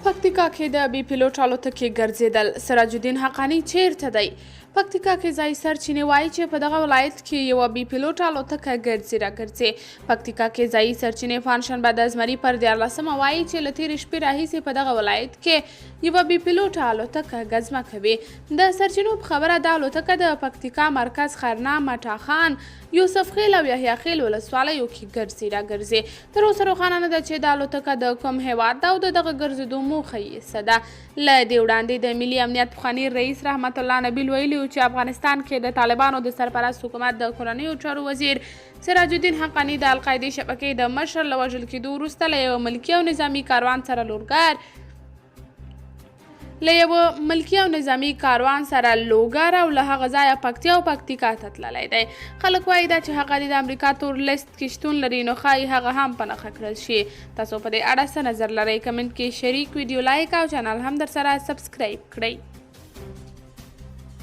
پکتیکا کې د بي پیلوټ الوتکې ګرځېدل. سراج الدین حقانی چیرته دی؟ پکتیکا کې ځایي سرچینې وایي چې په دغه ولایت کې یوه بي پیلوټ الوتکه ګرځي. پکتیکا کې ځایي سرچینې پنجشنبه د زمري پر 14مه وایي چې له تېرې شپې راهیسې په دغه ولایت کې یوه بي پیلوټ الوتکه ګزمه کوي. د سرچینو په خبره د الوتکه د پکتیکا مرکز خرنا، مټاخان، یوسف خیل او یحیی خیل ولسوالیو کې راګرځي. تر اوسه روښانه نه ده چې د الوتکه د کوم هیواد ده او د دغه ګرځېدو موخه یې څه ده. له دې وړاندې د ملي امنیت پخواني رئیس رحمت الله نبیل ویلي چې افغانستان کې د طالبانو د سرپرست حکومت د کورنیو چارو وزیر سراج الدین حقانی د القاعدې شبکې د مشر له وژل کېدو وروسته له یوه ملکي او نظامي کاروان سره لوګر او له هغه ځایه پکتیا او پکتیکا ته تللی دی. خلک وایي دا چې هغه د امریکا تور لیست کې شتون لري، نو ښایي هغه هم په نښه کړل شي. تاسو په دې اړه څه نظر لرئ؟ کمنټ کې شریک، ویډیو لایک او چینل هم در سره سبسکرایب کړئ.